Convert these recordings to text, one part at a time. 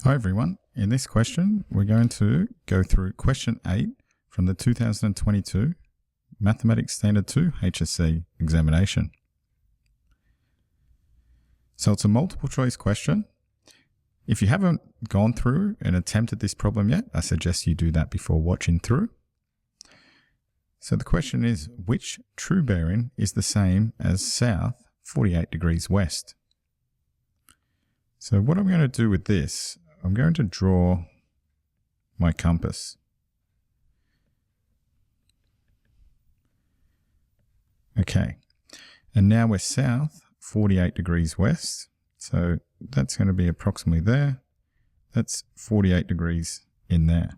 Hi everyone, in this question we're going to go through question 8 from the 2022 Mathematics Standard 2 HSC examination. So it's a multiple choice question. If you haven't gone through and attempted this problem yet, I suggest you do that before watching through. So the question is, which true bearing is the same as south 48 degrees west? So what I'm going to do with this, I'm going to draw my compass. Okay, and now we're south 48 degrees west, so that's going to be approximately there. That's 48 degrees in there.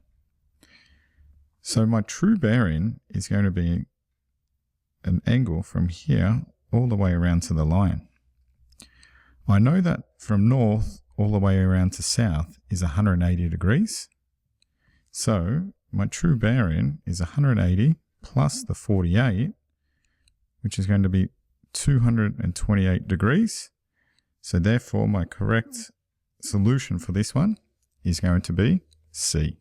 So my true bearing is going to be an angle from here all the way around to the line. I know that from north all the way around to south is 180 degrees. So my true bearing is 180 plus the 48, which is going to be 228 degrees. So therefore my correct solution for this one is going to be C.